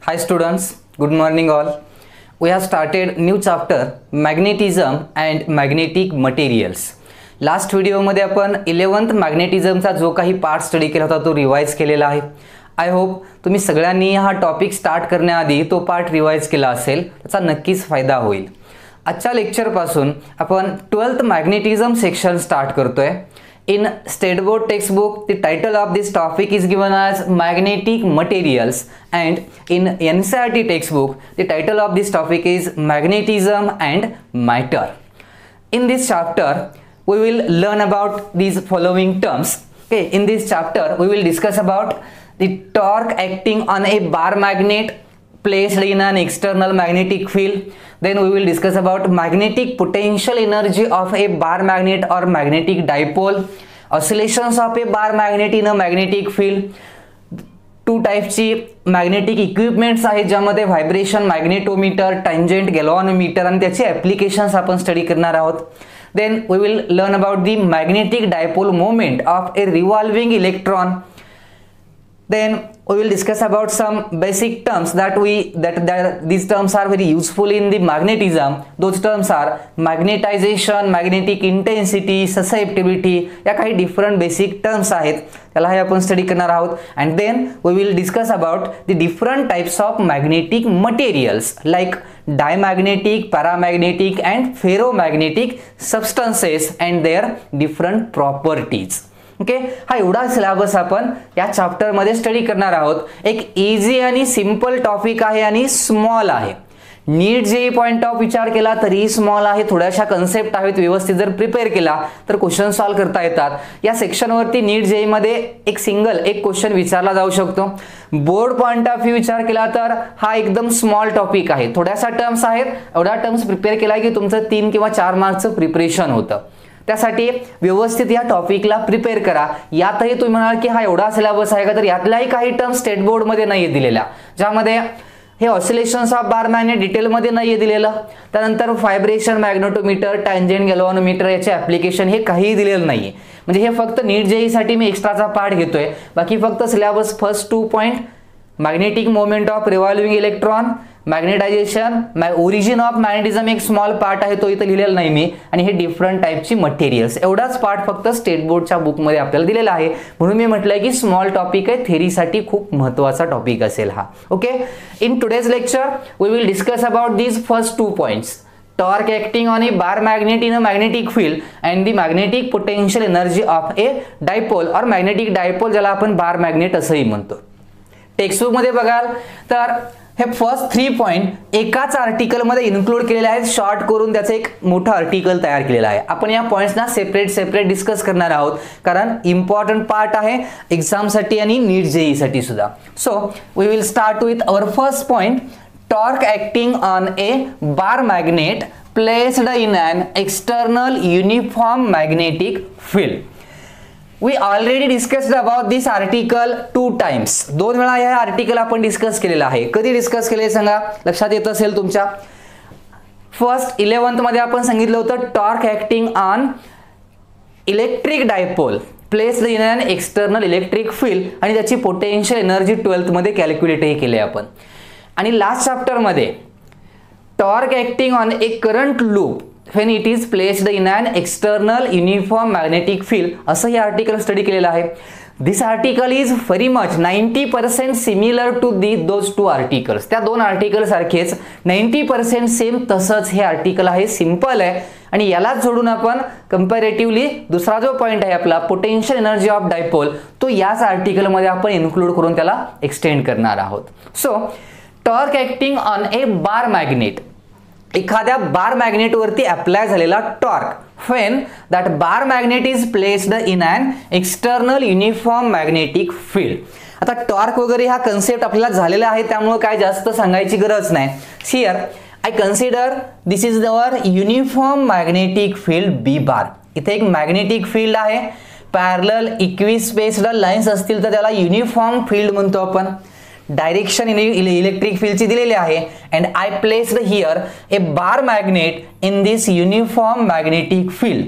Hi students, good morning all. We have started new chapter magnetism and magnetic materials. Last व्हिडिओमध्ये आपण 11th मॅग्नेटिझमचा जो काही part study केला होता तो रिवाइज केलेला आहे. आय होप तुम्ही सगळ्यांनी हा टॉपिक स्टार्ट करण्याआधी तो पार्ट रिवाइज केला असेल, त्याचा नक्कीच फायदा होईल. आजच्या लेक्चर पासून आपण 12th मॅग्नेटिझम सेक्शन स्टार्ट करतोय. In State Board textbook, the title of this topic is given as magnetic materials, and in NCERT textbook, the title of this topic is magnetism and matter. In this chapter, we will learn about these following terms. Okay, in this chapter, we will discuss about the torque acting on a bar magnet placed in an external magnetic field. Then we will discuss about magnetic potential energy of a bar magnet or magnetic dipole, oscillations of a bar magnet in a magnetic field. Two टाइपची magnetic equipments आहेत ज्यामध्ये vibration magnetometer, tangent गॅल्व्हॅनोमीटर आणि त्याचे applications आपण study करणार आहोत. Then we will learn about the magnetic dipole moment of a revolving electron. Then we will discuss about some basic terms that these terms are very useful in the magnetism. Those terms are magnetization, magnetic intensity, susceptibility. या काही different basic terms आहेत, त्याला हे आपण study करणार आहोत. And then we will discuss about the different types of magnetic materials like diamagnetic, paramagnetic and ferromagnetic substances and their different properties. Okay, हा एवढा सिलेबस आपण या चॅप्टर मध्ये स्टडी करणार आहोत. एक इझी आणि सिंपल टॉपिक आहे आणि स्मॉल आहे. नीट जे पॉइंट ऑफ विचार केला तरी स्मॉल आहे. थोड्याशा कन्सेप्ट आहेत, व्यवस्थित जर प्रिपेअर केला तर क्वेश्चन सॉल्व करता येतात. या सेक्शन वरती नीट जे मध्ये एक क्वेश्चन विचारला जाऊ शकतो. बोर्ड पॉइंट ऑफ व्ह्यू विचार केला तर हा एकदम स्मॉल टॉपिक आहे. थोड्याशा टर्म्स आहेत, एवढा टर्म्स प्रिपेअर केला की तुमचं 3 किंवा 4 मार्क्सचं प्रिपरेशन होतं. त्यासाठी व्यवस्थित या टॉपिकला प्रिपेअर करा. यातही तुम्ही म्हणाल की हा एवढा सिलेबस आहे का, तर यातलाही काही टर्म स्टेट बोर्ड मध्ये नाहीये दिलेल्या, ज्यामध्ये हे oscillations of bar magnet detail मध्ये नाहीये दिलेलं. त्यानंतर व्हायब्रेशन मॅग्नेटोमीटर, टँजेंट गॅल्व्हॅनोमीटर याचे ऍप्लिकेशन हे काही दिलेलं नाहीये. म्हणजे हे फक्त नीट जेई साठी मी एक्स्ट्राचा पार्ट घेतोय. बाकी फक्त syllabus first 2 point magnetic moment of revolving electron, magnetisation, origin of magnetism एक स्मॉल पार्ट आहे तो इथं लिहिलेला नाही मी, आणि हे डिफरंट टाइपची मटेरियल्स एवढाच पार्ट फक्त स्टेट बोर्डच्या बुकमध्ये आपल्याला दिलेला आहे. म्हणून मी म्हटलंय की स्मॉल टॉपिक आहे, थेरीसाठी खूप महत्त्वाचा टॉपिक असेल हा. Okay, in today's lecture we will discuss about these first 2 points. Torque acting on a bar magnet in a magnetic field and the magnetic potential energy of a dipole or magnetic dipole, ज्याला आपण bar magnet असंही म्हणतो. Textbook मध्ये बघाल तर हे first 3 point एकाच article मध्ये इन्क्लूड केलेले आहेत. शॉर्ट करून त्याचं एक मोठं आर्टिकल तयार केलेलं आहे. आपण या पॉइंट्सना सेपरेट डिस्कस करणार आहोत, कारण इम्पॉर्टंट पार्ट आहे एक्झाम साठी आणि नीट जेई साठी सुद्धा. So we will start with our first point, torque acting on a bar magnet placed in an external uniform magnetic field. We already discussed about this article 2 times. 2 वेळा हे article आपण discuss केलेला आहे. कधी discuss केले सांगा, लक्षात येत असेल तुमच्या. फर्स्ट 11th मध्ये आपण सांगितलं होतं torque acting on electric dipole placed in an external electric field, आणि त्याची पोटेन्शियल एनर्जी 12th मध्ये कॅल्क्युलेटही केली आपण. आणि लास्ट चॅप्टर मध्ये torque acting on A current loop when it is placed in an external uniform magnetic field असं हे article study केलेलं आहे. This article is very much 90% similar to those 2 articles. त्या 2 आर्टिकल सारखेच 90% सेम तसंच हे article आहे. सिंपल आहे, आणि यालाच जोडून आपण कंपॅरेटिव्हली दुसरा जो पॉइंट आहे आपला पोटेन्शियल एनर्जी ऑफ डायपोल, तो याच आर्टिकल मध्ये आपण इन्क्लूड करून त्याला एक्सटेंड करणार आहोत. So torque acting on A bar magnet, एखाद्या बार मॅग्नेट वरती अप्लाय झालेला torque when that bar magnet is placed in an external uniform magnetic field. आता टॉर्क वगैरे हा कन्सेप्ट आपल्याला झालेला आहे, त्यामुळे काय जास्त सांगायची गरज नाही. Here I consider this is our uniform magnetic field B bar. इथे एक मॅग्नेटिक फील्ड आहे, पॅरलल इक्विस्पेस्ड लाईन्स असतील तर त्याला युनिफॉर्म फील्ड म्हणतो आपण. डायरेक्शन इलेक्ट्रिक फील्डची दिलेली आहे, and I placed here A bar magnet in this uniform magnetic field.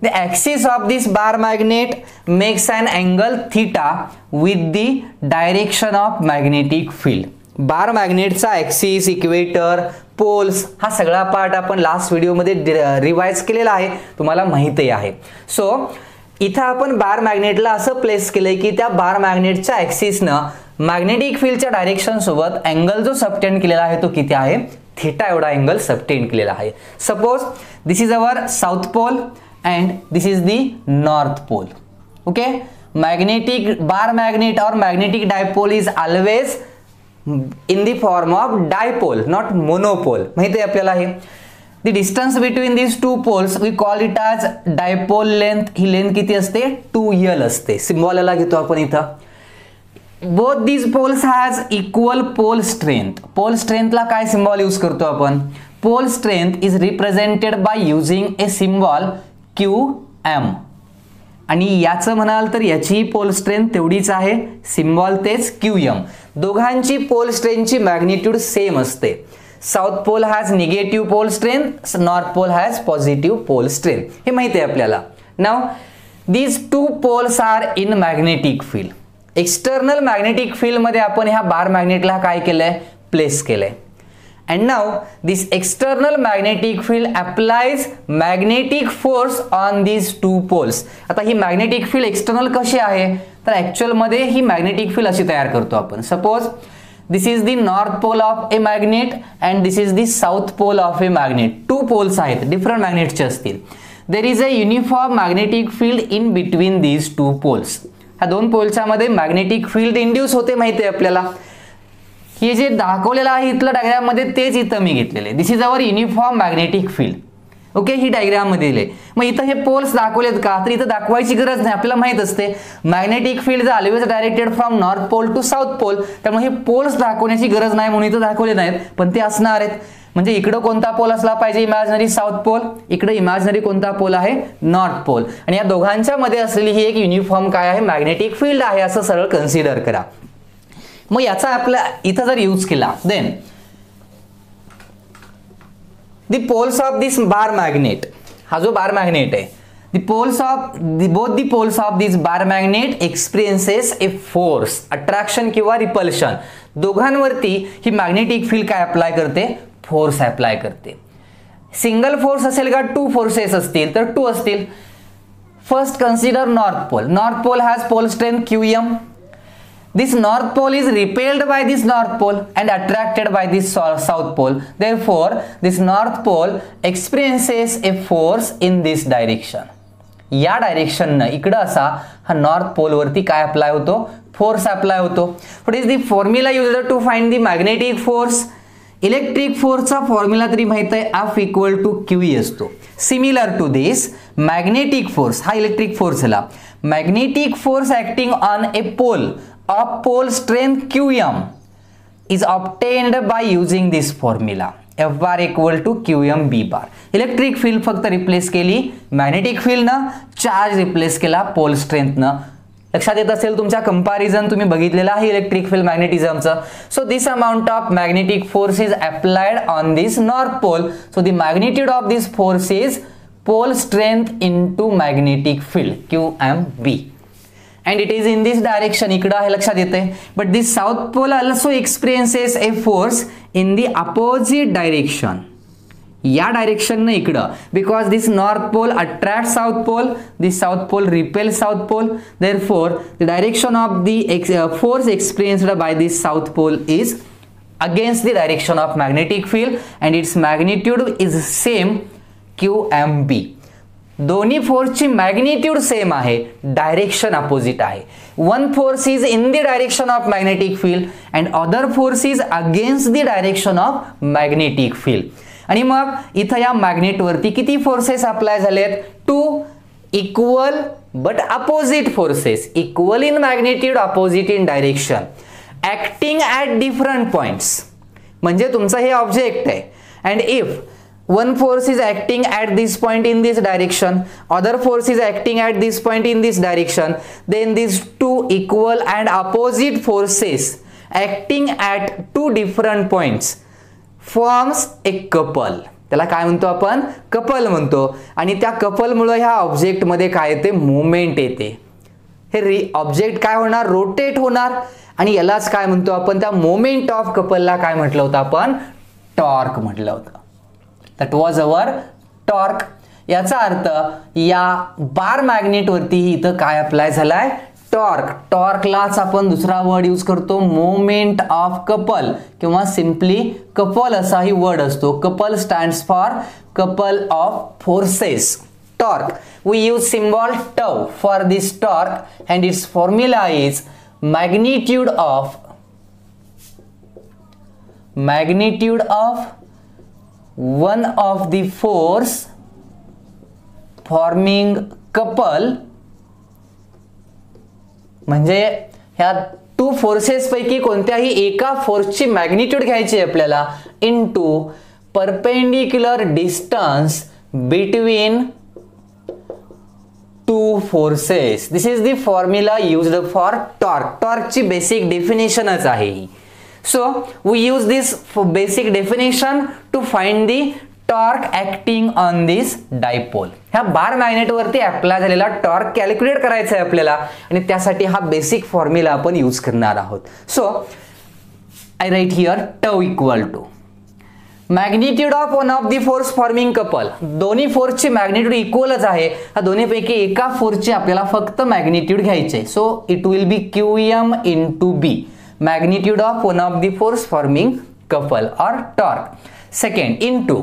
The axis of this bar magnet makes an angle theta with the direction of magnetic field. Bar मॅग्नेटचा axis, equator, poles हा सगळा part आपण last व्हिडिओमध्ये revise केलेला आहे, तुम्हाला माहिती आहे. सो इथं आपण बार मॅग्नेटला असं प्लेस केलंय की त्या बार मॅग्नेटच्या ॲक्सिसनं मॅग्नेटिक फील्डच्या डायरेक्शन सोबत अँगल जो सबटेंड केलेला आहे तो किती आहे, थीटा एवढा अँगल सबटेंड केलेला आहे. Suppose this is our south pole and this is the north pole. Okay, magnetic bar magnet और magnetic dipole is always in the form of dipole, not monopole. माहिती आहे आपल्याला हे. The distance between these two poles we call it as dipole length. He length किती असते, 2l असते. Symbol याला घेतो आपण इथं. Both these poles has equal pole strength. Pole strength ला काय सिम्बॉल यूज करतो आपण, pole strength is represented by using a symbol Qm. आणि याचं म्हणाल तर याची पोल स्ट्रेंथ तेवढीच आहे, सिम्बॉल तेच Qm. दोघांची पोल स्ट्रेंथची मॅग्निट्यूड सेम असते. South pole has negative pole strength, north pole has positive pole strength, हे माहिती आहे आपल्याला. Now these two poles are in magnetic field. External magnetic field मध्ये आपण ह्या बार मॅग्नेटला काय केलंय, प्लेस केलंय. And now this external magnetic field applies magnetic force on these two poles. आता ही मॅग्नेटिक फील्ड एक्सटर्नल कशी आहे, तर ऍक्च्युअल मध्ये ही मॅग्नेटिक फील्ड अशी तयार करतो आपण. Suppose this is the north pole of a magnet and this is the south pole of a magnet. Two poles आहेत, different magnets चे असतील. There is a uniform magnetic field in between these two poles. ह्या दोन पोलच्या मध्ये magnetic field induce होते, माहिती आहे आपल्याला. हे जे दाखवलेलं आहे इथलं डायग्राम मध्ये तेच इथं मी घेतलेले. This is our uniform magnetic field. Okay, ही डायग्राम मध्ये दिले. मग इथं हे पोल्स दाखवलेत का, तर इथं दाखवायची गरज नाही, आपल्याला माहित असते magnetic field is always directed from north pole to south pole. त्यामुळे हे पोल्स दाखवण्याची गरज नाही म्हणून इथं दाखवले नाहीत, पण ते असणार आहेत. म्हणजे इकडं कोणता पोल असला पाहिजे, इमॅजिनरी साऊथ पोल, इकडे इमॅजिनरी कोणता पोल आहे, नॉर्थ पोल. आणि या दोघांच्या मध्ये असलेली ही एक युनिफॉर्म काय आहे, मॅग्नेटिक फील्ड आहे, असं सरळ कन्सिडर करा. मग याचा आपल्या इथं जर यूज केला, then the poles of this bar magnet, हा जो बार मॅग्नेट आहे, both the poles of this bar magnet experiences a force, attraction किंवा रिपल्शन. दोघांवरती ही मॅग्नेटिक फील्ड काय अप्लाय करते, फोर्स अप्लाय करते. सिंगल फोर्स असेल का, टू फोर्सेस असतील तर टू असतील. First consider north pole. North pole has pole strength Qm. This north pole is repelled by this north pole and attracted by this south pole. Therefore, this north pole experiences a force in this direction. या direction न इकडं असा हा north pole वरती काय apply होतो, force apply होतो. What is the formula used to find the magnetic force. Electric फोर्सचा फॉर्म्युला तरी माहित आहे, F इक्वल टू QE असतो. Similar to this magnetic force, हा इलेक्ट्रिक फोर्स झाला. Magnetic force acting on a pole of pole strength Qm is obtained by using this formula. F bar equal to Qm B bar. Electric field फक्त replace केली magnetic field ना, charge replace केला pole strength ना. लक्षात येत असेल तुमच्या comparison तुम्ही बघितलेला आहे इलेक्ट्रिक फील्ड मॅग्नेटिझमचं. So this amount of magnetic force is applied on this north pole. So the magnitude of this force is pole strength into magnetic field QmB. and it is in this direction, इकडं आहे लक्षात येते. but this south pole also experiences a force in the opposite direction. या direction ने इकडं, because this north pole attracts south pole, this south pole repels south pole. Therefore the direction of the force experienced by this south pole is against the direction of magnetic field and its magnitude is same QmB. दोन्ही फोर्सची magnitude same आहे, direction opposite आहे. One force is in the direction of magnetic field and other force is against the direction of magnetic field. आणि मग इथं या magnet वरती किती फोर्सेस अप्लाय झालेत, two equal but opposite forces, equal in magnitude, opposite in direction, acting at different points. म्हणजे तुमचं हे ऑब्जेक्ट आहे and if one force is acting at this point in this direction, other force is acting at this point in this direction, then these two equal and opposite forces acting at two different points forms a couple. त्याला काय म्हणतो आपण, couple म्हणतो. आणि त्या couple मुळे ह्या object मध्ये काय येते, मूवमेंट येते. हे ऑब्जेक्ट काय होणार, रोटेट होणार, आणि यालाच काय म्हणतो आपण, त्या मोमेंट ऑफ कपलला काय म्हटलं होतं आपण, टॉर्क म्हटलं होतं. That was our torque. याचा अर्थ या बार मॅग्नेट वरती इथं काय अप्लाय झालाय, टॉर्क. टॉर्कलाच आपण दुसरा वर्ड यूज करतो, मोमेंट ऑफ कपल, किंवा सिम्पली कपल असाही वर्ड असतो. Couple stands for couple of forces. Torque, we use symbol tau for this torque and its formula is magnitude of one of the force forming couple. म्हणजे ह्या two forces पैकी कोणत्याही एका फोर्सची magnitude घ्यायची आहे आपल्याला, into perpendicular distance between two forces. This is the formula used for torque. टॉर्कची बेसिक डेफिनेशनच आहे ही. So we use this basic definition to find the torque acting on this dipole. ह्या बार मॅग्नेट वरती apply झालेला torque calculate करायचा आहे आपल्याला, आणि त्यासाठी हा बेसिक फॉर्म्युला आपण यूज करणार आहोत. So I write here tau equal to magnitude of one of the force forming couple. दोन्ही फोर्सची मॅग्निट्यूड इक्वलच आहे. हा दोन्हीपैकी एका फोर्सची आपल्याला फक्त मॅग्निट्यूड घ्यायची आहे. So it will be QM into B, magnitude of one of the force forming couple और torque. Second, into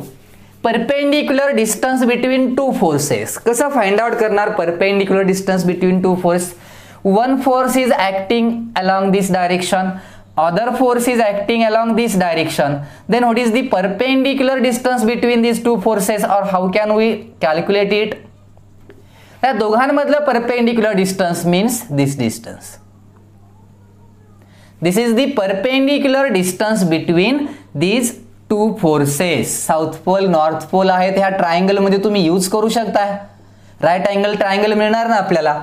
perpendicular distance between two forces. कसं फाइंड आउट करणार perpendicular distance between two force? One force is acting along this direction, other force is acting along this direction. Then what is the perpendicular distance between these two forces, or how can we calculate it? या दोघांमधलं perpendicular distance means this distance. This is the perpendicular distance between these two forces. South pole, north pole आहेत. ह्या triangle मध्ये तुम्ही use करू शकता. Right angle triangle मिळणार ना आपल्याला.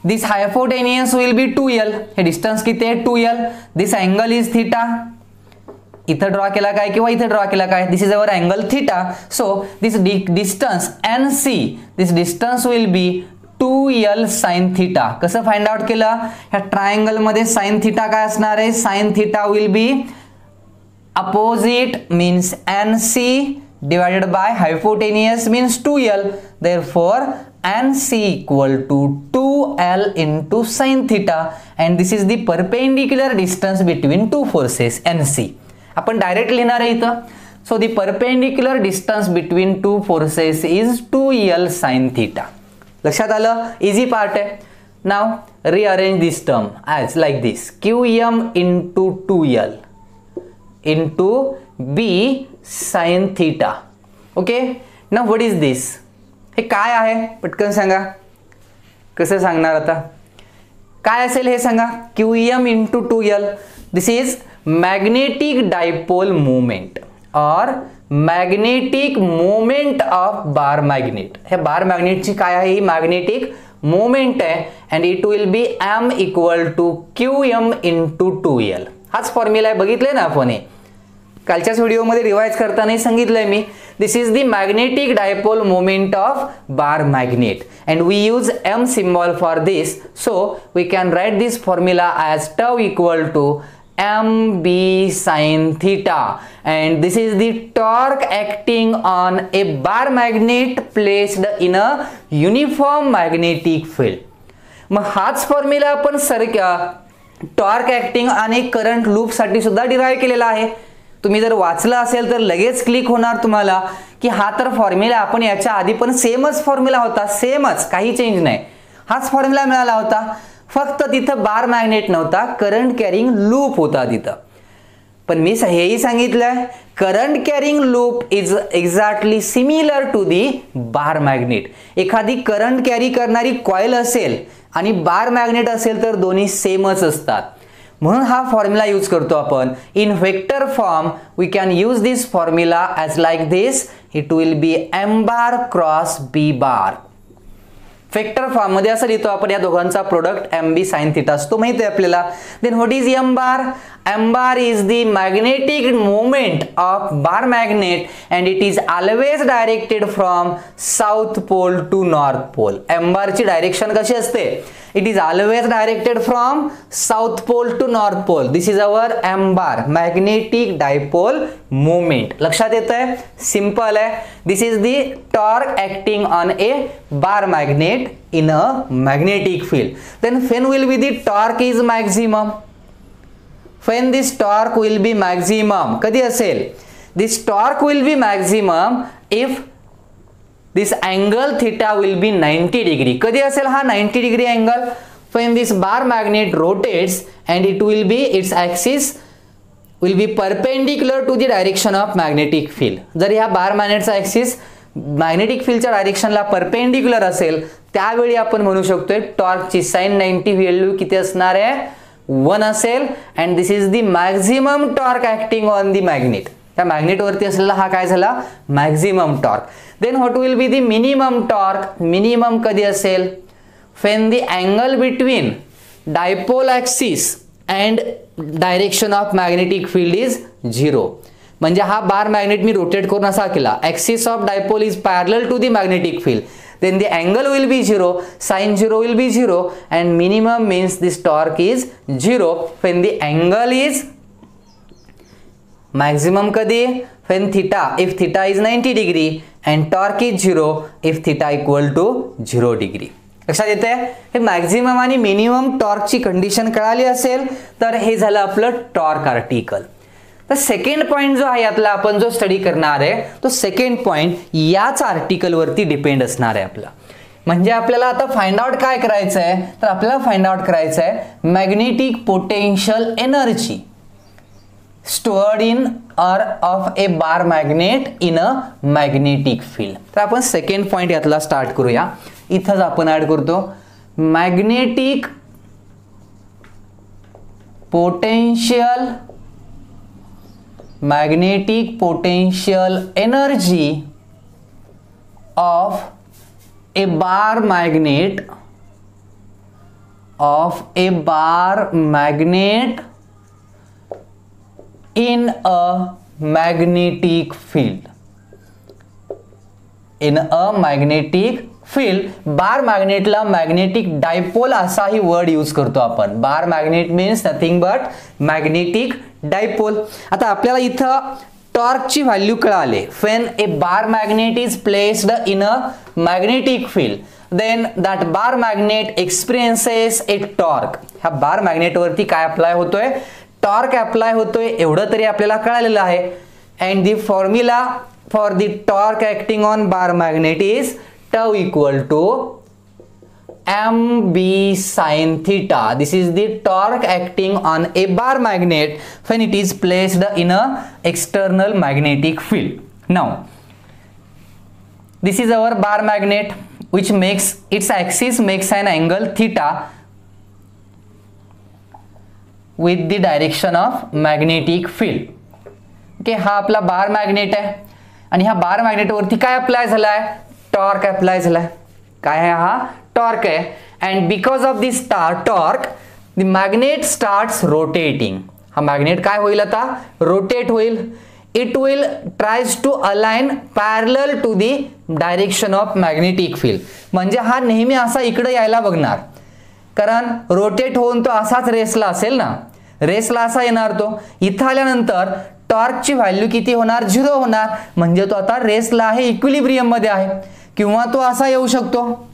This hypotenuse will be 2L. हे डिस्टन्स किती आहे 2L. This angle is theta. इथं ड्रॉ केला काय किंवा इथं ड्रॉ केला काय, this is our angle theta. So this distance NC, this distance will be 2L sin theta. कसं फाइंड आउट केलं, ह्या ट्रायंगल मध्ये sin थीटा काय असणार आहे, sin theta will be opposite means NC divided by hypotenuse means 2L. Therefore NC equal to 2L into sin theta, and this is the perpendicular distance between two forces NC. आपण direct लिहिणार आहे इथं. So the perpendicular distance between two forces is 2L sin theta. लक्षात आलं, easy part आहे. Now rearrange this term as like this, QM into 2L into B sin theta. Okay, now what is this? हे काय आहे पटकन सांगा. कसं सांगणार आता, काय असेल हे सांगा. QM into 2L. This is magnetic dipole moment और magnetic moment of bar magnet. हे बार मॅग्नेटची काय आहे, ही मॅग्नेटिक मोमेंट आहे, and it will be M equal to QM into 2L. हाच फॉर्म्युला आहे, बघितले ना आपण. हे कालच्याच व्हिडिओमध्ये रिवाइज करताना सांगितलंय मी. This is the magnetic dipole moment of bar magnet, and we use M symbol for this. So we can write this formula as tau equal to MB sin theta, and this is the torque acting on a bar magnet placed in a uniform magnetic field. मग हाच formula आपण torque acting आणि current loop साठी सुद्धा derive केलेला आहे. तुम्ही जर वाचलं असेल तर लगेच क्लिक होणार तुम्हाला की हा तर फॉर्म्युला आपण याच्या आधी पण सेमच फॉर्म्युला होता, सेमच, काही चेंज नाही. हाच फॉर्म्युला मिळाला होता, फक्त तिथं बार मॅग्नेट नव्हता, करंट कॅरिंग लूप होता तिथं. पण मी हेही सांगितलंय, current carrying loop is exactly similar to the bar magnet. एखादी करंट कॅरी करणारी कॉइल असेल आणि बार मॅग्नेट असेल तर दोन्ही सेमच असतात. म्हणून हा फॉर्म्युला यूज करतो आपण. In vector form we can use this formula as like this. It will be M bar cross B bar. Vector form मध्ये असं लिहितो आपण, या दोघांचा प्रोडक्ट MB sin थीटा असतो, माहिती आहे आपल्याला. Then what is M bar? M bar is the magnetic moment of bar magnet and it is always directed from south pole to north pole. M बारची डायरेक्शन कशी असते, It is always directed from south pole to north pole. This is our m bar, magnetic dipole moment. लक्षात येतंय? Simple आहे. This is the torque acting on a bar magnet in a magnetic field. Then when will be the torque is maximum? When this torque will be maximum, कधी असेल? This torque will be maximum if this angle theta will be 90 degree. कधी असेल हा 90 degree angle? When this bar magnet rotates and it will be, its axis will be perpendicular to the direction of magnetic field. जर ह्या बार मॅग्नेटचा axis magnetic फील्डच्या डायरेक्शनला perpendicular असेल त्यावेळी आपण म्हणू शकतोय टॉर्कची sin 90 व्हॅल्यू किती असणार आहे? 1 असेल. And this is the maximum torque acting on the magnet. त्या मॅग्नेट वरती असलेला हा काय झाला? Maximum torque. Then what will be the minimum torque? Minimum कधी असेल? when the angle between dipole axis and direction of magnetic field is 0. म्हणजे हा बार मॅग्नेट मी रोटेट करून असा केला, axis of dipole is parallel to the magnetic field, then the angle will be 0, sin 0 will be 0, and minimum means this torque is 0 when the angle is maximum कधी? when theta, if theta is 90 degree and torque is 0 if theta equal to 0 degree. लक्षात येते? हे maximum आणि minimum टॉर्कची condition कळाली असेल तर हे झालं आपलं टॉर्क आर्टिकल. तर सेकंड पॉइंट जो आहे यातला आपण जो स्टडी करणार आहे तो सेकंड पॉइंट याच आर्टिकल वरती डिपेंड असणार आहे आपला. म्हणजे आपल्याला आता फाइंड आउट काय करायचं आहे? तर आपल्याला फाइंड आउट करायचं आहे magnetic potential energy stored in or of a bar magnet in a magnetic field. तर आपण सेकंड पॉइंट यातला स्टार्ट करूया. इथंच आपण ऍड करतो magnetic potential energy of a bar magnet in a magnetic field. In a magnetic field, bar मॅग्नेटला magnetic dipole असाही word use करतो आपण. Bar magnet means nothing but magnetic dipole. आता आपल्याला इथं टॉर्कची व्हॅल्यू कळाले. when a bar magnet is placed in a magnetic field, then that bar magnet experiences a torque. ह्या बार मॅग्नेट वरती काय अप्लाय होतोय? टॉर्क अप्लाय होतोय एवढं तरी आपल्याला कळालेलं आहे. And the formula for the torque acting on bar magnet is tau equal to mb sin theta. This is the torque acting on a bar magnet when it is placed in a external magnetic field. Now this is our bar magnet which makes its axis makes an angle theta with the direction of magnetic field. Okay, हा आपला बार magnet आहे आणि ह्या bar magnet वरती काय apply झालाय? Torque apply झालाय. काय आहे? हा टॉर्क आहे. And because of this torque the magnet starts rotating. हा मॅग्नेट काय होईल? आता रोटेट होईल. It will tries to align parallel to the direction of magnetic field. म्हणजे हा नेहमी असा इकडे यायला बघणार, कारण रोटेट होऊन तो असाच रेसला असेल ना, रेसला असा येणार तो. इथं आल्यानंतर टॉर्कची व्हॅल्यू किती होणार? 0 होणार. म्हणजे तो आता रेसला आहे, इक्विलिब्रियम मध्ये आहे. किंवा तो असा येऊ शकतो,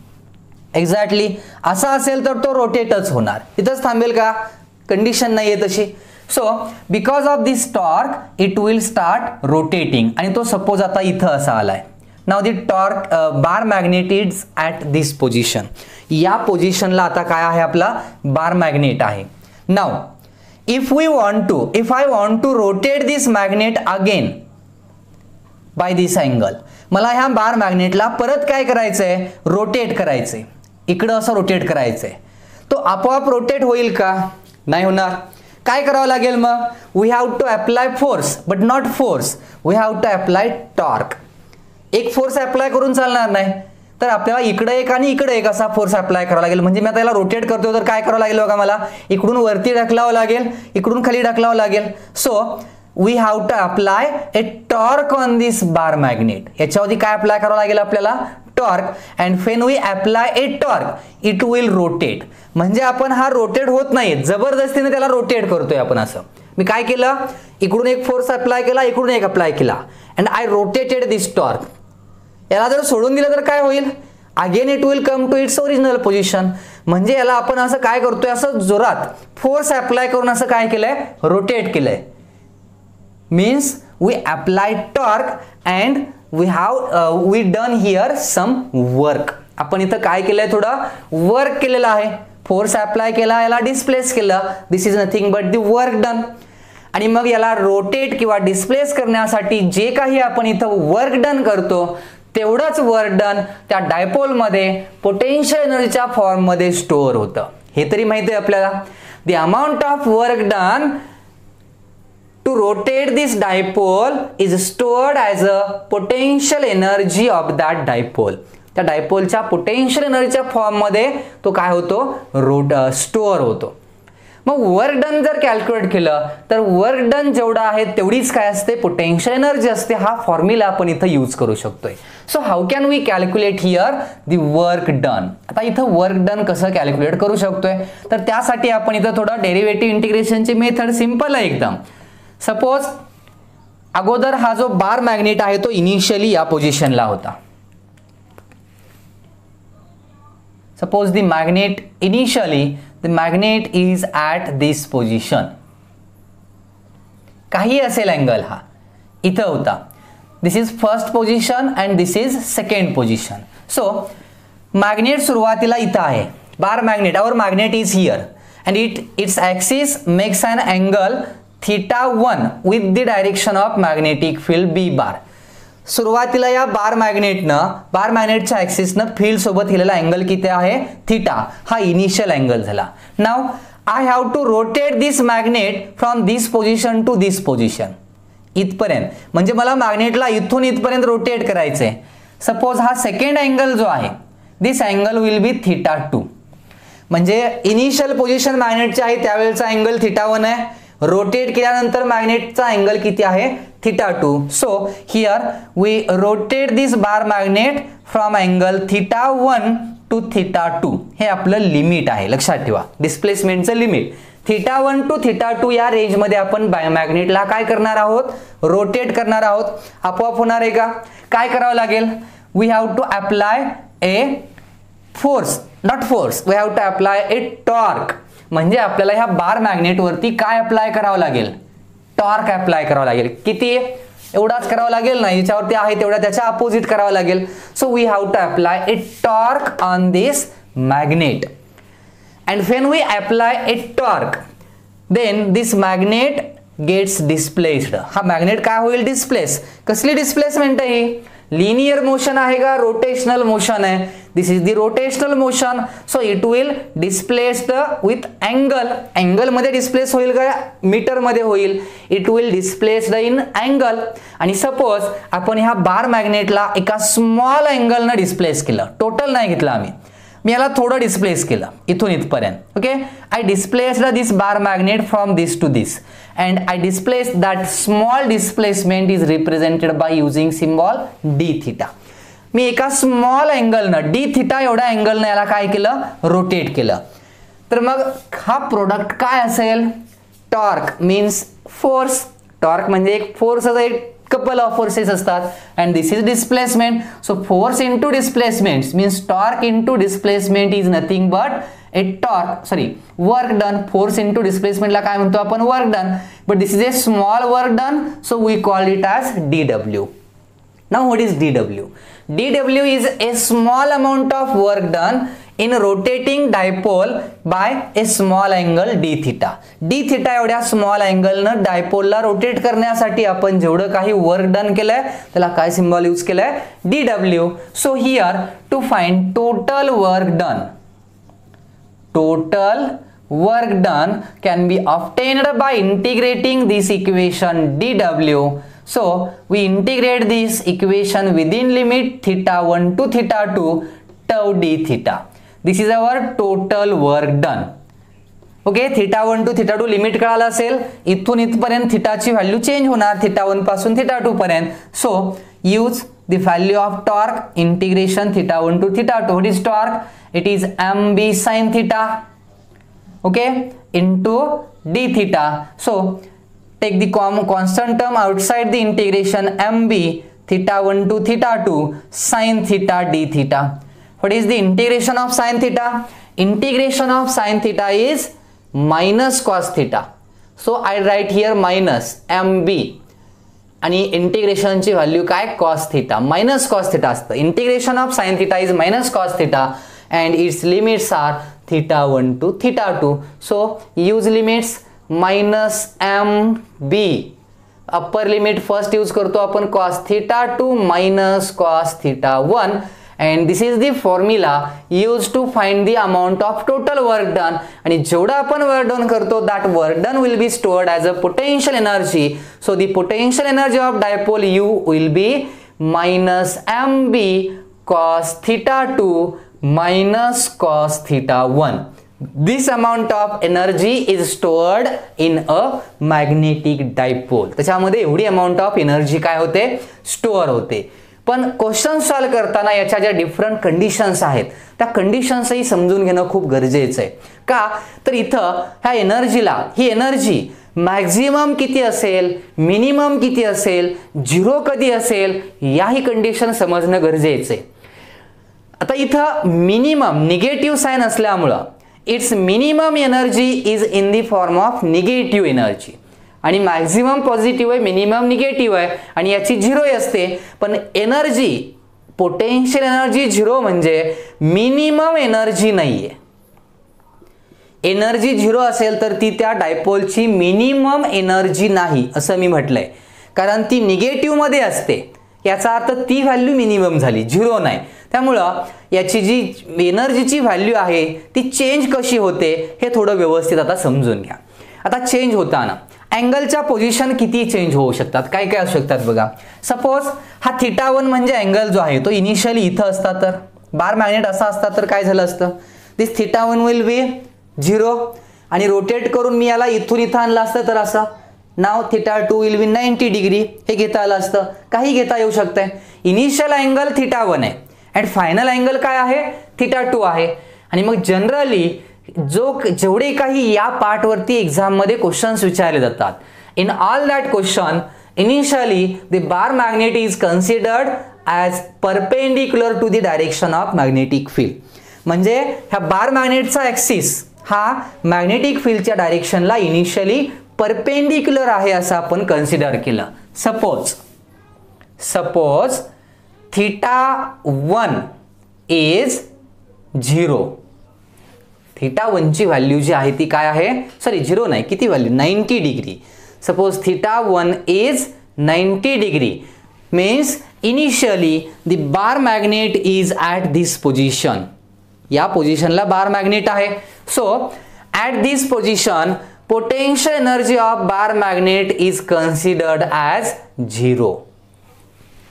एक्झॅक्टली असा असेल तर तो रोटेटच होणार. इथंच थांबेल का? कंडिशन नाहीये तशी. So because of this torque it will start rotating. आणि तो सपोज आता इथं असा आलाय. Now the torque bar magnet is at this position. या पोझिशनला आता काय आहे? आपला बार मॅग्नेट आहे. Now if I want to rotate this magnet again by this angle, मला ह्या बार मॅग्नेटला परत काय करायचंय? रोटेट करायचंय. इकडं असं रोटेट करायचंय. तो आपोआप रोटेट होईल का? नाही होणार. काय करावं लागेल मग? We have to apply force, but not force, we have to apply torque. एक फोर्स अप्लाय करून चालणार नाही, तर आपल्याला इकडे एक आणि इकडे एक असा फोर्स अप्लाय करावा लागेल. म्हणजे मी आता याला रोटेट करतो तर काय करावं लागेल बघा? मला इकडून वरती ढकलावं लागेल, इकडून खाली ढकलावं लागेल. So we have to apply a torque on this bar magnet. याच्यावरती काय अप्लाय करावं लागेल आपल्याला? torque and when we apply a torque it will rotate. म्हणजे आपण हा रोटेट होत नाही, जबरदस्तीने त्याला रोटेट करतोय आपण. असं मी काय केलं, इकडून एक फोर्स अप्लाय केला, इकडून एक अप्लाय केला and I rotated this torque. याला जर सोडून दिलं तर काय होईल, again it will come to its original position. म्हणजे याला आपण असं काय करतोय, असं जोरात फोर्स अप्लाय करून असं काय केलंय, रोटेट केलंय. Means we apply torque and we done here some work. आपण इथं काय केलंय, थोडं वर्क केलेलं आहे. फोर्स अप्लाय केला, याला डिस्प्लेस केलं. This is nothing but the work done. आणि मग याला रोटेट किंवा डिस्प्लेस करण्यासाठी जे काही आपण इथं वर्क डन करतो तेवढंच वर्क डन त्या डायपोल मध्ये पोटेन्शियल एनर्जीच्या फॉर्म मध्ये स्टोअर होतं. हे तरी माहिती आहे आपल्याला. The amount of work done to rotate this dipole is stored as a potential energy of that dipole. त्या डायपोलच्या पोटेन्शियल एनर्जीच्या फॉर्म मध्ये तो काय होतो, स्टोअर होतो. मग वर्क डन जर कॅल्क्युलेट केलं तर वर्क डन जेवढा आहे तेवढीच काय असते, पोटेन्शियल एनर्जी असते. हा फॉर्म्युला आपण इथं यूज करू शकतोय. So how can we calculate here the work done. आता इथं वर्क डन कसं कॅल्क्युलेट करू शकतोय, तर त्यासाठी आपण इथं थोडं डेरिव्हेटिव्ह इंटिग्रेशनची मेथड सिंपल आहे एकदम. सपोज अगोदर हा जो बार मॅग्नेट आहे तो इनिशियली या पोझिशनला होता. Suppose the magnet initially the magnet is at this position. काही असेल अँगल हा इथं होता. This is first position and this is second position. So magnet सुरुवातीला इथं आहे. Bar magnet, our magnet is here and its axis makes an angle θ1 with the direction of magnetic field B bar. सुरुवातीला या बार मॅग्नेटच्या ऍक्सिसनं field सोबत केलेला angle किती आहे, theta. हा इनिशियल अँगल झाला. Now I have to rotate this magnet from this position to this position. इथपर्यंत म्हणजे मला मॅग्नेटला इथून इथपर्यंत रोटेट करायचंय. सपोज हा सेकंड अँगल जो आहे, दिस अँगल विल बी θ2. म्हणजे इनिशियल पोझिशन मॅग्नेटची आहे त्यावेळेचा अँगल θ1 आहे. रोटेट केल्यानंतर मॅग्नेटचा अँगल किती आहे, θ2. So here we rotate this bar magnet from angle θ1 to θ2. हे आपलं लिमिट आहे, लक्षात ठेवा. डिस्प्लेसमेंटचं लिमिट θ1 टू θ2 या रेंजमध्ये आपण मॅग्नेटला काय करणार आहोत, रोटेट करणार आहोत. आपोआप होणार आहे का, काय करावं लागेल, we have to apply a force, not force, we have to apply a torque. म्हणजे आपल्याला ह्या बार मॅग्नेट वरती काय अप्लाय करावं लागेल, टॉर्क अप्लाय करावं लागेल. किती, एवढाच करावं लागेल ना, याच्यावरती आहे तेवढा त्याच्या अपोजिट करावं लागेल. So we have to apply a torque on this magnet and when we apply a torque then this magnet gets displaced. हा मॅग्नेट काय होईल, डिस्प्लेस. कसली डिस्प्लेसमेंट आहे ही, लिनियर मोशन आहे का, रोटेशनल मोशन आहे. This is the rotational motion. So it will displaced with angle. Angle मध्ये displace होईल का, मीटर मध्ये होईल. It will displaced in angle. आणि सपोज आपण ह्या बार मॅग्नेटला एका स्मॉल अँगलनं डिस्प्लेस केलं, टोटल नाही घेतलं आम्ही, मी याला थोडं डिस्प्लेस केलं इथून इथपर्यंत. Okay, I displaced this bar magnet from this to this and I displaced that small displacement is represented by using symbol d theta. मी एका स्मॉल अँगलनं d theta एवढ्या अँगलनं याला काय केलं, रोटेट केलं. तर मग हा प्रोडक्ट काय असेल, टॉर्क मीन्स फोर्स. टॉर्क म्हणजे एक फोर्स, एक couple of forces असतात and this is displacement. So force into displacement means torque into displacement is nothing but a torque, sorry, work done. Force into displacement ला काय म्हणतो आपण, work done. But this is a small work done, so we call it as dW. Now what is dW? dW is a small amount of work done in rotating dipole by a small angle d theta. d theta एवढ्या small अँगलनं डायपोलला rotate करण्यासाठी आपण जेवढं काही work done केलंय त्याला काय सिम्बॉल यूज केलंय, dW. So here to find total work done, total work done can be obtained by integrating this equation dW. So we integrate this equation within limit θ1 to θ2 tau d theta. This is our total work done. Okay, θ1 to θ2 limit कळालं असेल. इथून इथपर्यंत थीटाची value change होणार, θ1 पासून θ2 पर्यंत. So use the value of torque, integration theta 1 to theta 2. What is torque? It is mb sin theta, okay, into d theta. So take the constant term outside the integration, mb theta 1 to theta 2 sin theta d theta. What is the integration of sin theta? Integration of sin theta is minus cos theta. So I write here minus mb आणि integration ची value काय, cos theta, minus cos theta असतं. Integration of sin theta is minus cos theta and its limits are theta 1 to theta 2. So use limits minus mb, upper limit first use करतो आपण cos theta 2 minus cos theta 1, and this is the formula used to find the amount of total work done. आणि जेवढा आपण work done करतो that work done will be stored as a potential energy. So the potential energy of dipole U will be minus mb cos theta 2 minus cos theta 1. This amount of energy is stored in a magnetic dipole. त्याच्यामध्ये एवढी amount of energy काय होते, store होते. पण question solve करताना याच्या ज्या different conditions आहेत त्या कंडिशन्सही समजून घेणं खूप गरजेचं आहे. का तर इथं ह्या एनर्जीला, ही एनर्जी मॅक्झिमम किती असेल, मिनिमम किती असेल, झिरो कधी असेल, याही कंडिशन समजणं गरजेचं आहे. आता इथं मिनिमम निगेटिव्ह साइन असल्यामुळं it's minimum energy is in the form of negative energy, आणि मॅक्झिमम पॉझिटिव्ह आहे, मिनिमम निगेटिव्ह आहे, आणि याची झिरो असते. पण एनर्जी, पोटेन्शियल एनर्जी झिरो म्हणजे मिनिमम एनर्जी नाहीये. एनर्जी झिरो असेल तर ती त्या डायपोलची मिनिमम एनर्जी नाही असं मी म्हटलंय, कारण ती निगेटिव्ह मध्ये असते. याचा अर्थ ती व्हॅल्यू मिनिमम झाली, झिरो नाही. त्यामुळं याची जी एनर्जीची व्हॅल्यू आहे ती चेंज कशी होते हे थोडं व्यवस्थित आता समजून घ्या. आता चेंज होताना अँगलच्या पोझिशन किती चेंज होऊ शकतात, काय काय असू शकतात बघा. सपोज हा थीटा 1 म्हणजे अँगल जो आहे तो इनिशियली इथं असता तर, बार मॅग्नेट असा असता तर काय झालं असतं, दिस थीटा 1 विल बी 0, आणि रोटेट करून मी याला इथून इथं आणलं असतं तर असं, नाव थीटा 2 विल बी 90 डिग्री, हे घेता आलं असतं, काही घेता येऊ शकतंय. इनिशियल अँगल थीटा 1 आहे अँड फायनल अँगल काय आहे, थीटा 2 आहे. आणि मग जनरली जेवढे काही या पार्ट वरती एग्जाम मध्ये क्वेश्चन्स विचारले जातात, in all that question initially the bar magnet is considered as perpendicular to the direction of magnetic field. म्हणजे ह्या बार मॅग्नेटचा ॲक्सिस हा मॅग्नेटिक फील्डच्या डायरेक्शनला इनिशियली परपेंडिक्युलर आहे असं आपण कन्सिडर केलं. सपोज थीटा 1 इज 0, थीटा 1 ची व्हॅल्यू जी आहे ती काय आहे, सॉरी 0 नाही, किती value, 90 degree. Suppose theta 1 is 90 degree means initially the bar magnet is at this position, या पोझिशनला बार मॅग्नेट आहे. So at this position potential energy of bar magnet is considered as 0.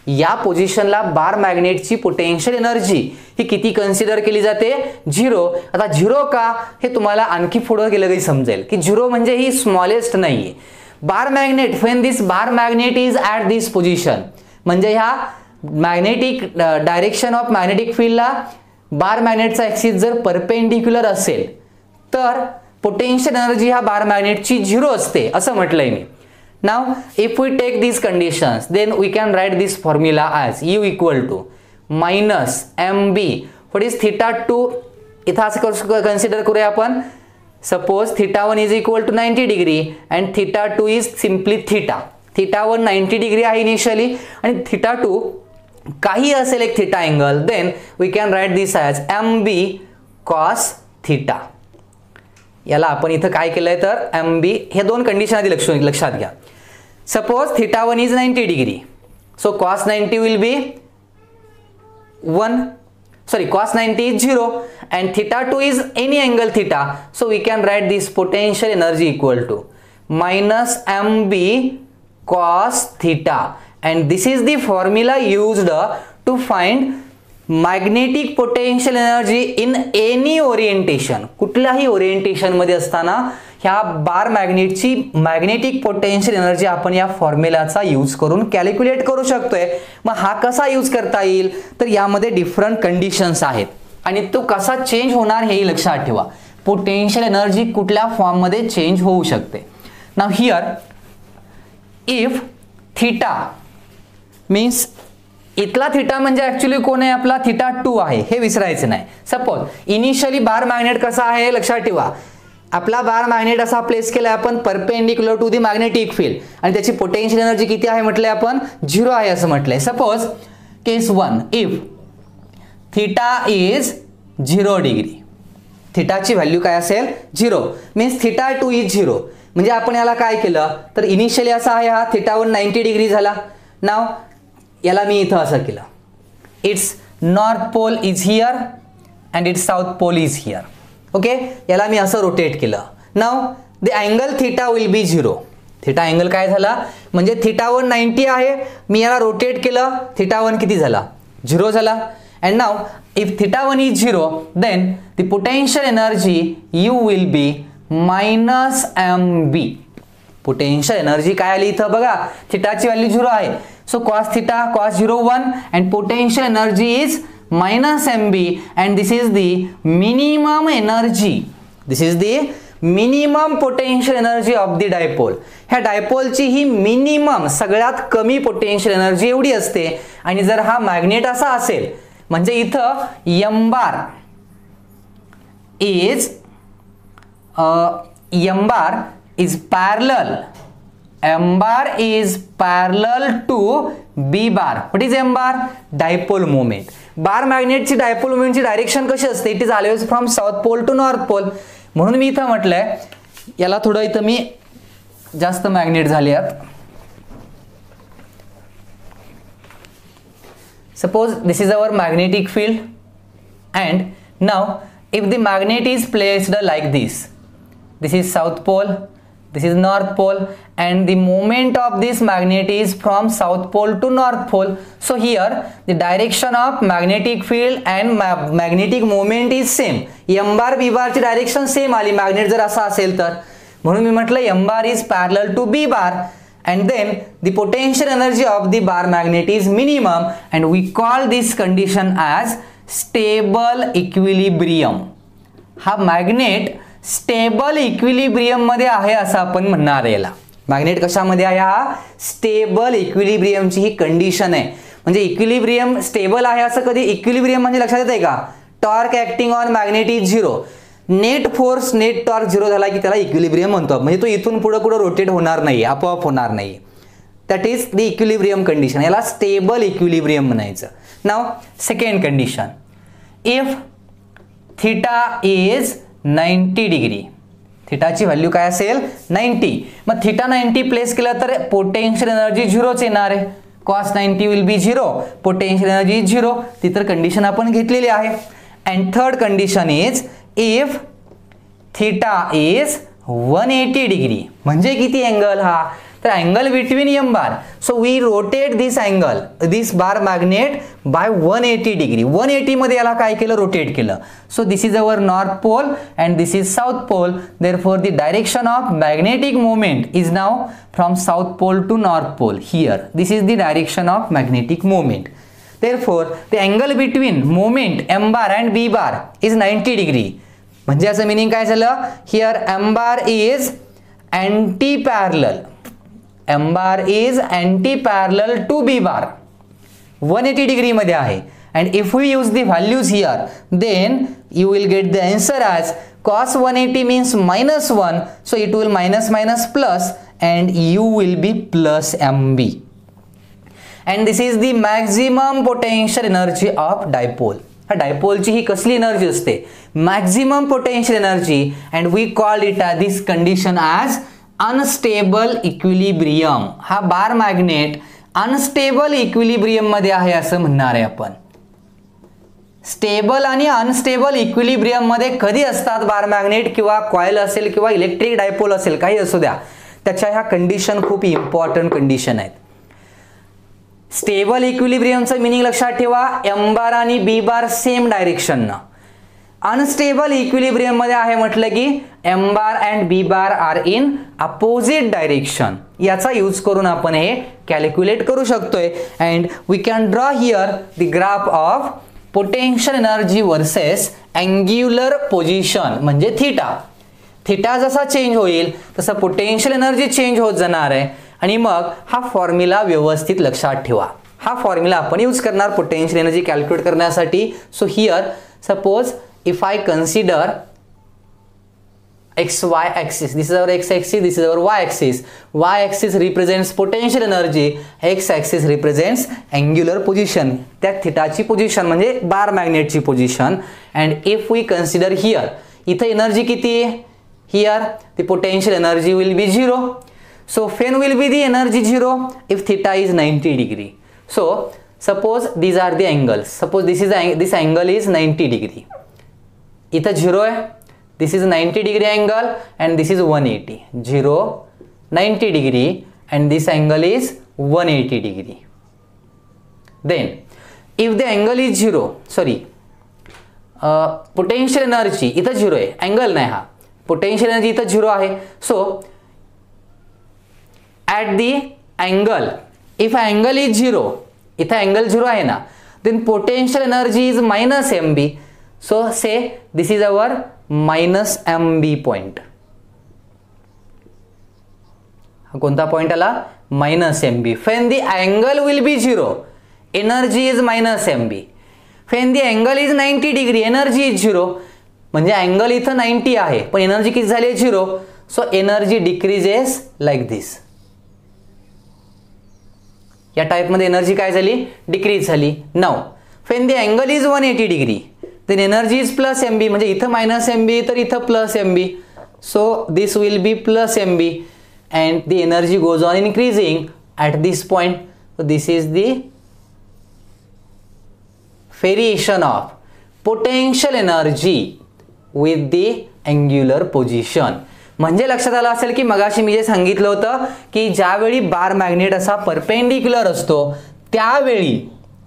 या पोझिशनला बार मॅग्नेटची पोटेन्शियल एनर्जी ही किती consider केली जाते, 0. आता 0 का हे तुम्हाला आणखी पुढे गेलं काही समजेल की 0 म्हणजे ही स्मॉलेस्ट नाहीये. Bar magnet, when this bar magnet is at this position, म्हणजे ह्या मॅग्नेटिक डायरेक्शन ऑफ मॅग्नेटिक फील्डला बार मॅग्नेटचा ॲक्सिस जर परपेंडिक्युलर असेल तर पोटेन्शियल एनर्जी ह्या बार मॅग्नेटची 0 असते असं म्हटलंय मी. Now if we take these conditions then we can write this formula as U equal to minus mb. What is theta 2, इथं असं कन्सिडर करूया आपण. Suppose theta 1 is equal to 90 degree and theta 2 is simply theta. Theta 1 90 degree आहे initially आणि theta 2 काही असेल एक theta angle, then we can write this as mb cos theta. याला आपण इथं काय केलंय तर mb, हे दोन कंडिशन आधी लक्षात घ्या. Suppose theta 1 is 90 degree, so cos 90 will B 1, sorry cos 90 is 0 and theta 2 is any angle theta, so we can write this potential energy equal to minus mb cos theta, and this is the formula used to find magnetic potential energy in any orientation. कुठल्याही orientation मध्ये असताना ह्या बार मॅग्नेटची magnetic potential energy आपण या फॉर्म्युलाचा use करून calculate करू शकतोय. मग हा कसा यूज करता येईल, तर यामध्ये डिफरंट कंडिशन्स आहेत आणि तो कसा चेंज होणार हेही लक्षात ठेवा. पोटेन्शियल एनर्जी कुठल्या फॉर्ममध्ये चेंज होऊ शकते. Now here if theta means इथला थीटा म्हणजे ऍक्च्युली कोण आहे आपला, थीटा 2 आहे हे विसरायचं नाही. सपोज इनिशियली बार मॅग्नेट कसा आहे लक्षात ठेवा. आपला बार मॅग्नेट असा प्लेस केला आपण perpendicular to the magnetic field आणि त्याची पोटेन्शियल एनर्जी किती आहे म्हटलंय आपण, 0 आहे असं म्हटलंय. Suppose case 1 if theta is 0 degree, थीटाची व्हॅल्यू काय असेल 0 मीन्स थीटा 2 इज 0. म्हणजे आपण याला काय केलं तर इनिशियली असा आहे हा थीटावर 90 डिग्री झाला. नाव याला मी इथं असं केलं, its north pole is here and its south pole is here. Okay, याला मी असं रोटेट केलं. Now the angle theta will be 0. Theta angle काय झाला म्हणजे थीटावर 90 आहे, मी याला रोटेट केलं, थीटा1 किती झाला 0 झाला. And now if theta is 0 then the potential energy U will be -mb. Potential energy काय आली इथं बघा, थीटाची व्हॅल्यू 0 आहे. So cos theta cos 0 1 and potential energy is -mb and this is the minimum energy. This is the minimum potential energy of the dipole. ह्या डायपोलची ही minimum सगळ्यात कमी potential energy एवढी असते. आणि जर हा मॅग्नेट असा असेल म्हणजे इथं m bar is parallel. M bar is parallel to B bar. What is M bar? Dipole moment. Bar मॅग्नेटची डायपोल मोमेंटची डायरेक्शन कशी असते, it is always from south pole to north pole. म्हणून मी इथं म्हटलंय याला थोडं इथं मी जास्त मॅग्नेट झाले आहेत. Suppose this is our magnetic field and now if the magnet is placed like this, this is south pole, this is north pole and the moment of this magnet is from south pole to north pole. So here the direction of magnetic field and magnetic moment is same. m bar b bar ची direction same आली magnet जर असा असेल तर. म्हणून मी म्हटलं m bar is parallel to b bar and then the potential energy of the bar magnet is minimum and we call this condition as stable equilibrium. हा magnet stable equilibrium मध्ये आहे असं आपण म्हणणार आहे. याला मॅग्नेट कशामध्ये आहे, हा स्टेबल इक्विलिब्रियमची ही कंडिशन आहे. म्हणजे इक्विलिब्रियम स्टेबल आहे असं कधी, इक्विलिब्रियम म्हणजे लक्षात येते का, torque acting on magnet is 0, net force net torque 0 झाला की त्याला इक्विलिब्रियम म्हणतो. म्हणजे तो इथून पुढे कुठे रोटेट होणार नाही, आपोआप होणार नाही. That is the equilibrium condition. याला स्टेबल इक्विलिब्रियम म्हणायचं. Now second condition, if theta is 90 degree, थीटाची व्हॅल्यू काय असेल 90. मग थीटा 90 प्लेस केलं तर पोटेन्शियल एनर्जी 0च येणार आहे. cos 90 will be 0, potential energy 0. ती तर कंडिशन आपण घेतलेली आहे. And third condition is if theta is 180 degree, म्हणजे किती अँगल हा, तर angle between m bar. So we rotate this angle this bar magnet by 180 degree. 180 मध्ये याला काय केलं, रोटेट केलं. So this is our north pole and this is south pole. Therefore the direction of magnetic moment is now from south pole to north pole. Here this is the direction of magnetic moment. Therefore the angle between moment m bar and b bar is 90 degree. म्हणजे याचं meaning काय झालं, here m bar is anti parallel, m bar is anti-parallel to b bar, 180 degree मध्ये आहे. and if we use the values here then you will get the answer as cos 180 means -1, so it will minus plus and u will be plus mb. and this is the maximum potential energy of dipole. डायपोलची ही कसली energy असते, maximum potential energy. and we call it this condition as unstable equilibrium. हा बार magnet unstable equilibrium मध्ये आहे असं म्हणणार आहे आपण. Stable आणि अनस्टेबल इक्विलिब्रियम मध्ये कधी असतात बार मॅग्नेट किंवा कॉइल असेल किंवा इलेक्ट्रिक डायपोल असेल काही असू द्या, त्याच्या ह्या कंडिशन खूप इम्पॉर्टंट कंडिशन आहेत. स्टेबल इक्विलिब्रियमचं मिनिंग लक्षात ठेवा, m bar आणि b bar सेम डायरेक्शननं. अनस्टेबल इक्विलिब्रियम मध्ये आहे म्हटलं की M bar and B bar are in opposite direction. याचा यूज करून आपण हे कॅल्क्युलेट करू शकतोय. And we can draw here the graph of potential energy versus angular position म्हणजे थीटा. थीटा जसा चेंज होईल तसा पोटेन्शियल एनर्जी चेंज होत जाणार आहे. आणि मग हा फॉर्म्युला व्यवस्थित लक्षात ठेवा. हा फॉर्म्युला आपण यूज करणार पोटेन्शियल एनर्जी कॅल्क्युलेट करण्यासाठी. So here suppose if I consider xy axis, this is our x axis, this is our y axis. Y axis represents potential energy, x axis represents angular position. त्या थीटाची position म्हणजे bar मॅग्नेटची position. and if we consider here, इथे energy किती आहे? here the potential energy will be 0. so when will be the energy 0? if theta is 90 degree. so suppose these are the angles. suppose this angle is 90 degree. इथं 0 आहे. This is 90 degree angle and this is 180. 0 90 degree and this angle is 180 degree. Then if the angle is 0, sorry potential energy इथं 0 आहे, angle नाही हा. Potential energy इथं 0 आहे. So at the angle, if angle is 0, इथं angle 0 आहे ना, then potential energy is minus M B. So say this is our minus mb point. कोणता पॉइंट आला? minus mb. When the angle will be 0, energy is minus mb. When the angle is 90 degree, energy is 0. म्हणजे angle इथं 90 आहे पण energy किती झाली? 0. So energy decreases like this. या type मध्ये एनर्जी काय झाली? डिक्रीज झाली. Now when the angle is 180 degree, then energy is plus mb. म्हणजे इथं minus mb तर इथं plus mb. so this will be plus mb and the energy goes on increasing at this point. so this is the variation of potential energy with the angular position. म्हणजे लक्षात आलं असेल की मगाशी मी जे सांगितलं होतं की ज्यावेळी बार मॅग्नेट असा परपेंडिक्युलर असतो त्यावेळी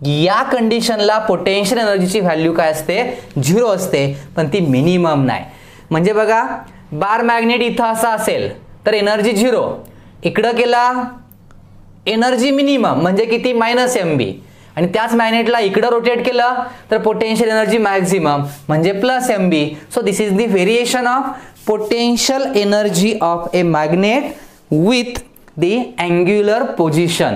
या कंडिशनला पोटेन्शियल एनर्जीची व्हॅल्यू काय असते? 0 असते, पण ती मिनिमम नाही. म्हणजे बघा बार मॅग्नेट इथं असा असेल तर एनर्जी 0, इकडं गेला एनर्जी मिनिमम म्हणजे किती? Minus M B. आणि त्याच मॅग्नेटला इकडं रोटेट केलं तर पोटेन्शियल एनर्जी मॅक्झिमम म्हणजे plus M B. So this is the variation of potential energy of a magnet with the angular position.